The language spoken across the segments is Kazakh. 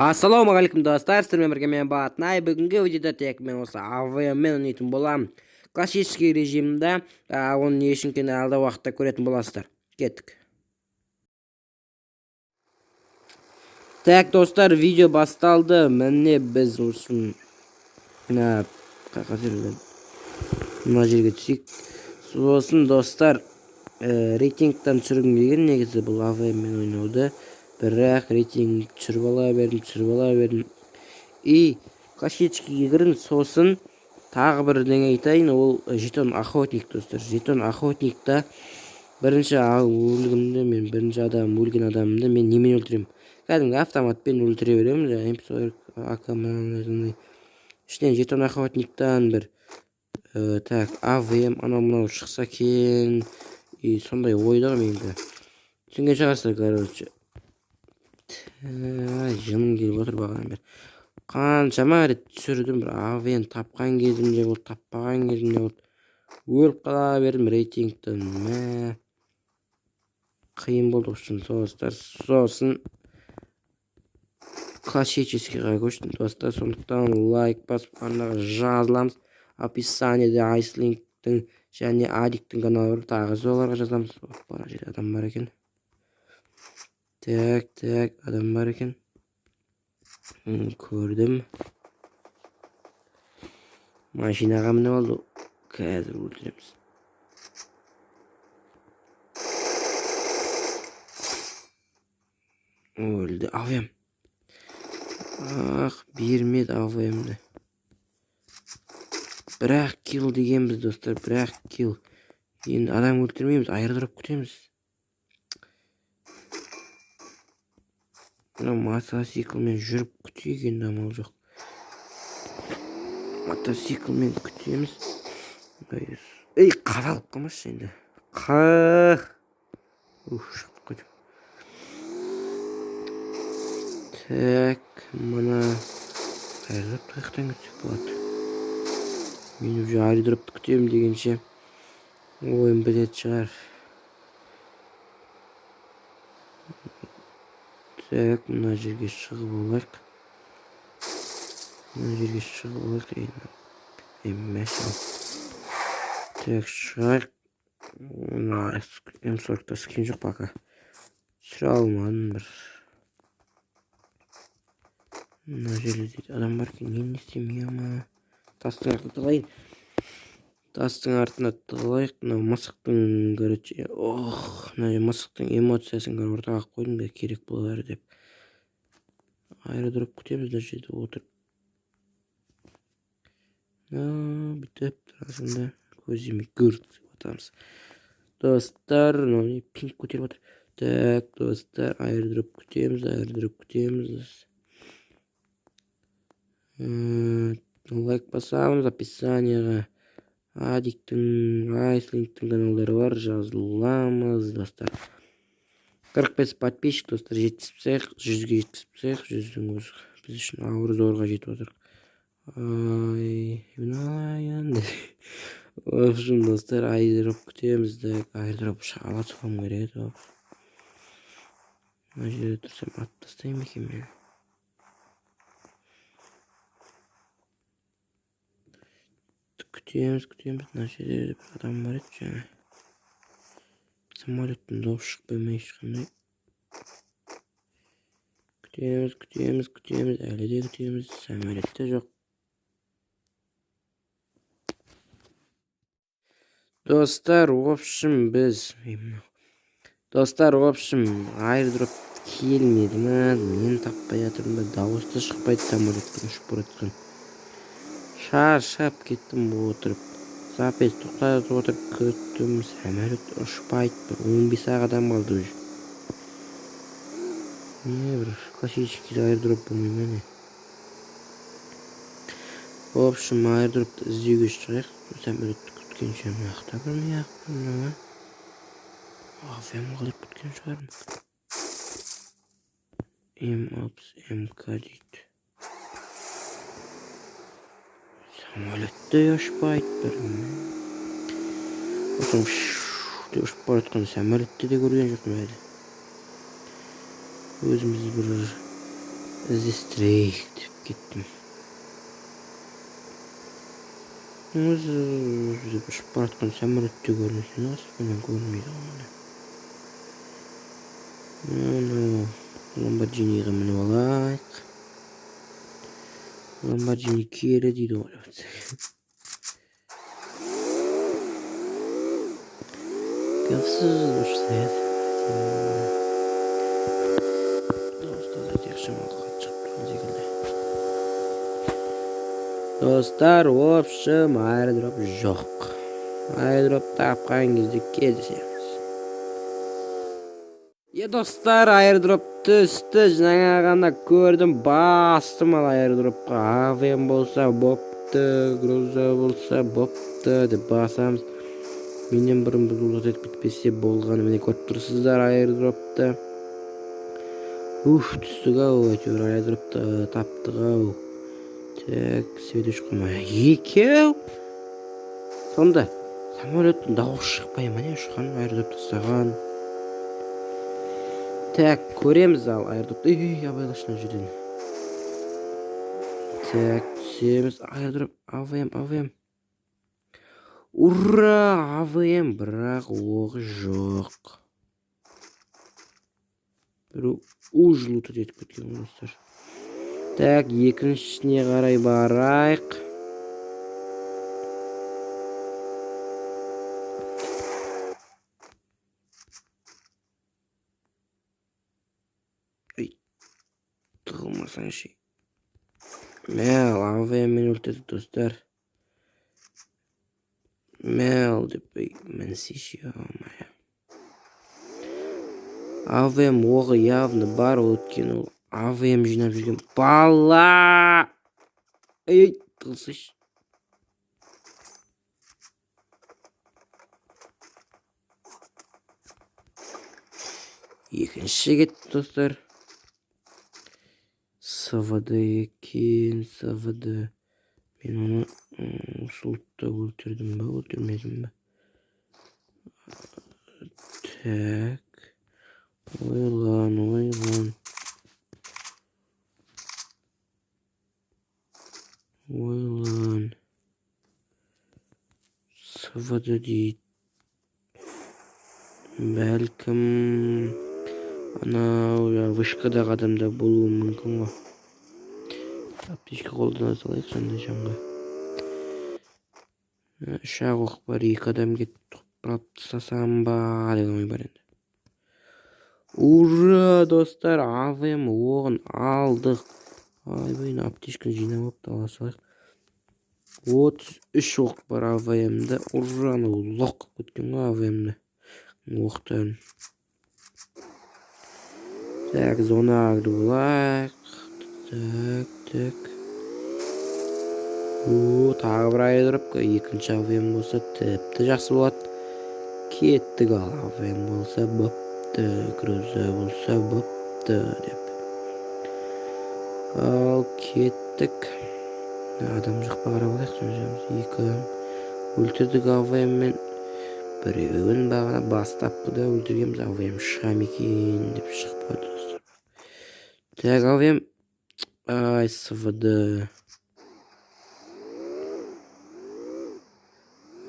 Ассалаумағалейкум достар, сіздермен бірге мен Батнай. Бүгінгі видеода тек мен осы AVM-мен ойнайтын боламын. Классический режимде, оны не үшін екенін алдағы уақытта көретін боласыздар. Кеттік. Так достар, видео басталды. Міне біз осыны мына жерге түсейік. Сосын достар, рейтингтен түсіргім келген, негізі бұл AVM-мен ойнауды. Бірақ рейтинг түсіріп ала бердім. И классическийге кірін, сосын тағы бір деңе айтайын, ол жетон охотник достар. Жетон охотникта бірінші өлген адамымды мен немен өлтіремін? Кәдімгі автоматпен өлтіре беремін. Іштен жетон охотниктан бір АВМ анау шықса екен. И сондай ойда менде. Түсінген шығарсыздар, короче. Жыным келіп отыр бағадан бері. Қаншама рет түсірдім, бір AVM тапқан кезімде болды, таппаған кезімде болды. Өліп қала бердім рейтингтен. Қиын болды үшін достар. Сосын классическийға көштім достар. Сондықтан лайк басып арнаға жазыламыз. Описаниеде Айслингтің және Адиктің каналы бар, тағы соларға жазамыз. Бара жерде адам бар екен. Так, адам бар екен. Көрдім. Машинаға мініп алды. Қазір өлтіреміз. Өлді AVM. Бермеді AVM-ді. Бірақ килл дегенбіз достар, бірақ килл. Енді адам өлтірмейміз, айырдырып күтеміз. Мотоциклмен жүріп күтейік, енді амал жоқ. Мотоциклмен күтеміз. Қадалып қалмашы енді. Шықтық қойдым. Так, мына айырдырып қаяқтан күтсек болады. Мен уже айырдырыпты күтемін дегенше ойын бітетін шығар. Так, мына жерге шығып олайық. Так, шығайық. М40-та скин жоқ пока. Түсіре алмадым бір. Мына жерде адам бар екен, не істемей ма? Тастың артына тығылайық. Мына мысықтың, короче, мына мысықтың эмоциясын ортаға қойдым да керек болар деп. Айырдырып күтеміз мына жерде отырып. Бүйтіп тұрасында көзіме көрді деп атамыз. Достар, пинг көтеріп отыр. Так, достар, айырдырып күтеміз. Лайк басамыз, описаниеға Адиктің, Айслингтің каналдары бар, жазыламыз достар. 45 подписчик достар, жеткізсек, 100-ге жеткізсек, 100-дің өзі біз үшін ауыр зорға жетіп отыр. В общем, достар, айырдырып күтеміз. Айырдырып шағала тұқым керек еді. Мына жерде тұрсам ат тастаймын екен мен. Күтеміз. Мына жерде бір адам бар еді жаңа. Самолеттің дауысы шықпай ма ешқандай. Күтеміз. Әлі де күтеміз. Самолетте жоқ. Достар, в общем, айырдырып келмеді ма? Мен таппай жатырмын ба? Дауысы шықпайды самолеттің ұшып баратқан. Шаршап кеттім отырып. Запись тоқтатып отырып күттім. Самолет ұшпайды. 15 адам қалды уже. Не бір классический айырдырып болмай ма? В общем, айырдырыпты іздеуге шығайық. Самолетті күткенше мақта білмей ақтым. AVM қалып күткен шығармын. М60МК дейді. Самолетті ұшпайды бір. Осым ұшып баратқан самолетті де көрген жоқпын әлі. Өзіміз бір іздестірейік деп кеттім. Өзі ұшып баратқан самолетте көрінесін, аспаннан көрінмейді оны. Ламборджиниға мініп алайық. Ламборджини кері дейді ғой. Кәлсіз ұшсайд. Достар, общем, аэродроп жоқ. Аэродроп тапқан кезде кездесеміз. Достар, аэродроп түсті. Жаңа ғана көрдім, бастым ал аэродропқа. Авиам болса бопты, груза болса бопты деп басамыз. Менен бұрын бұзылғат етіп бітпесе болғаны. Міне көріп тұрсыздар аэродропты. Түстік ау, әйтеуір аэродропты таптық ау. Так, сөйлеш қылмай. Екеу. Сонда самолеттің дауысы шықпай ма не ұшқан аэродроп тастаған. Так, көреміз ал аэродропты. Абайлашына жүрден. Так, түсеміз. Аэродроп, АВМ. Ура, АВМ, бірақ оғы жоқ. Бір ұжылуты детіп кеткен достар. Так, екіншісіне қарай барайық. Тығылмасан шей. Мәл, АВМ-мен өлтеді достар. Мәл деп мінсей шей алмай. АВМ оғы явны бар өткен ол. АВМ жинап жүрген. Бала! Тығылсыш. Екінші кетті достар. СВД екен, СВД. Мен оны ұсылтта өлтірдім бі, өлтірмедім бі. Так. Ойлан. СВД дейді. Бәлкім анау вышкадағы адамда болуы мүмкін ғой. Аптечка қолдана салайық жанға. Ұшақ оқ бар, 2 адам кетіп тұрып тастасам ба деген ой бар енді. Ура, достар, АВМ оғын алдық. Айбайын аптечканы жинап алып ала салайық. 33 оқ бар АВМ-ді. Ураны лоқ көткен ғой АВМ-ді. Оқтарын. Так, зона ағды болайық. Так. Тағы бір аэродропқа. Екінші АВМ болса тіпті жақсы болады. Кеттік ал АВМ болса бопты. Груза болса бопты деп. Ал кеттік. Адам жақпа қарап алайық. 2 адам өлтірдік АВМ-мен. Біреуін бағана бастапқыда өлтіргенбіз. АВМ шығам екен деп шықпады. Так, АВМ. Ай, СВД.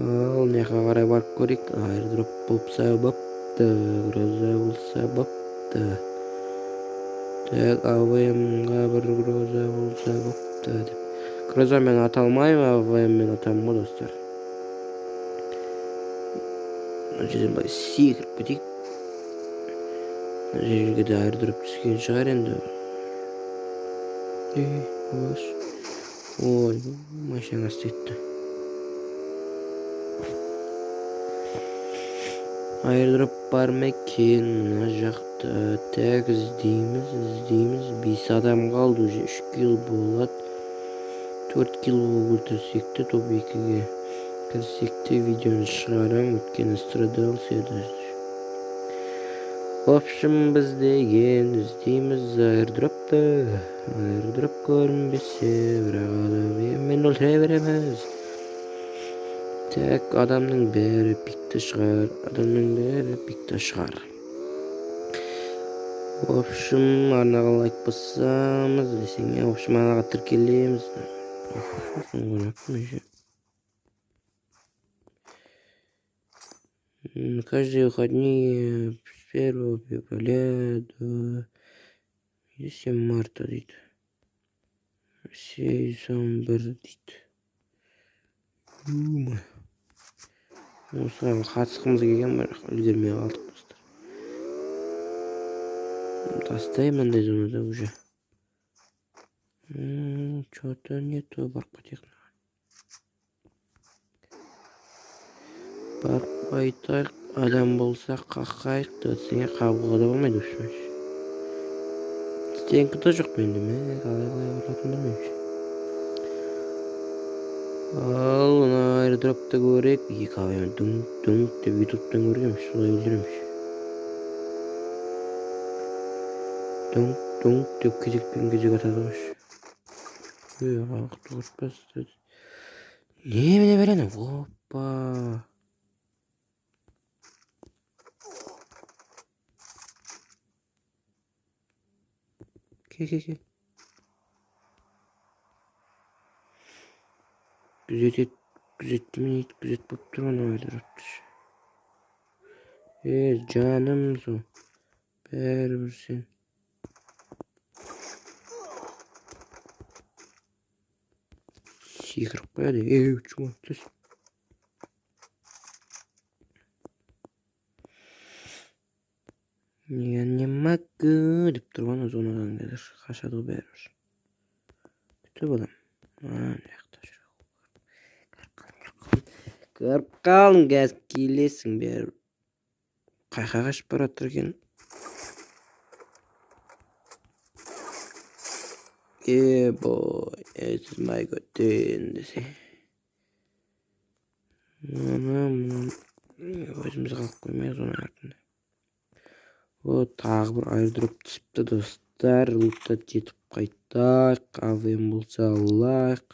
Ал, неға қарай барып көрейік. Аэродроп болса бопты. Груза болса бопты. Так, АВМ-ға бір груза болса бопты деп. Груза мен аталмайым, АВМ мен атамын ғой достар. Жерден бай секіріп кетейік. Жерге де аэродроп түскен шығар енді. Ой, машина істетті. Аэродроп бар ма екен мына жақта. Так, іздейміз. 5 адам қалды, уже 3 килл болады. 4 килл өлтірсекті, топ 2-ге кірсекті видеоны шығарам, өткен страдал следующий. В общем, біз деген іздейміз аэродропты. Аэродроп көрінбесе, бірақ адаммен өлтіре береміз. Так, адамның бәрі пикті шығар. В общем, арнаға лайк басамыз десең, в общем, арнаға тіркелеміз. Каждые выходные с 1 февраля до 7 марта дейді. Сезон 1 дейді. Осыған қатысқымыз келген, бірақ үлгермей қалдық достар. Тастаймын мындай зонада уже. Что-то нету, барып кетейік. Барып айтайық, адам болса қақайық десеңе қабылға да болмайды өшмеш. Стенкі да жоқ менде, мен қалай баратын білмеймін. Ал мына аирдропты көрейік. Екі авиамен дүңк деп ютубтан көргенмін, солай өлгенмін. Дүңк деп кезекпен кезек атады ғой. Ақты құртпасты. Не мене берені? Опа. Ке. Күзеттімен күзет болып тұрған ойдырыпты. Жаным со. Бәрібір сен. Секіріп қояды. Чума, түс. Я не могу деп тұрған зонадан келер. Қашады бәрібір. Күтіп алам. Көріп қалың гәз келесің бәрібір. Қайқа қашып баратыр екен. Boy, this is my good thing десе. Өзіміз қалып қоймай зона артында. Тағы бір аирдроп түсіпті достар. Луттат жетіп қайтайық. АВМ болса алайық.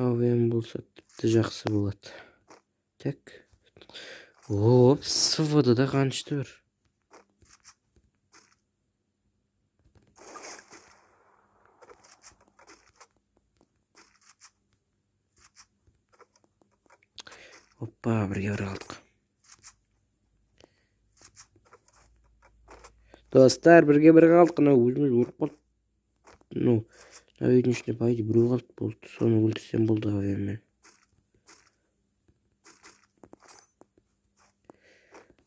АВМ болса тіпті жақсы болады. Так. СВД да қаншты бір. Опа, бірге бір қалдық. Достар, бірге бір қалдық. Өзіміз ұрып қалдық. Үйдің ішінде байды біреу қалды болды. Соны өлтірсем болды авиамен.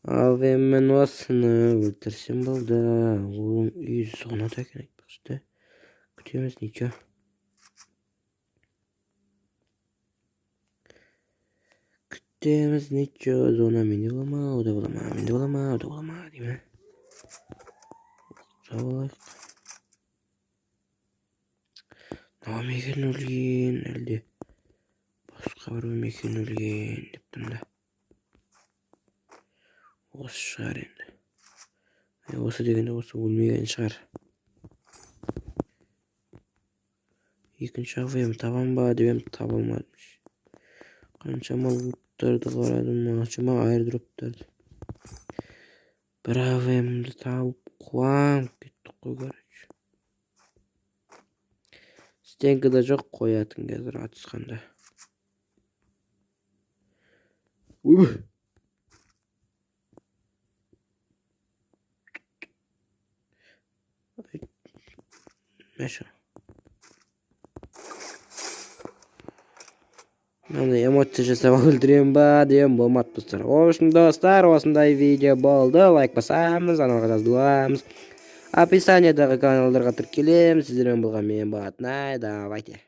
Авиамен осыны өлтірсем болды. Оның үйі зонада екен айтпақшы. Күтеміз, ничего. Күтеміз, ничего. Зона менде болама, ода болама, менде болама, ода болама, деймін. Жабалайық. Мекен өлген, әлде басқа бір мекен өлген дептім да. Осы шығар енді. Осы дегенде осы өлмеген шығар. Екінші авиам табам ба деп таба алмадым. Қаншама луттарды қарадым, қаншама аирдроптарды. Бір авиамды тауып қуам кетті қой короче. Стенкі да жоқ қоятын қазір атысқанда. Уйбы! Мәші. Мені эмоция жасап өлтірем ба дем болмады достар. Общем, достар, осындай видео болды. Лайк басамыз, аналға жаздыламыз. Описаниедағы каналдарға тіркелеміз. Сіздермен болған мен Батнай. Давайте.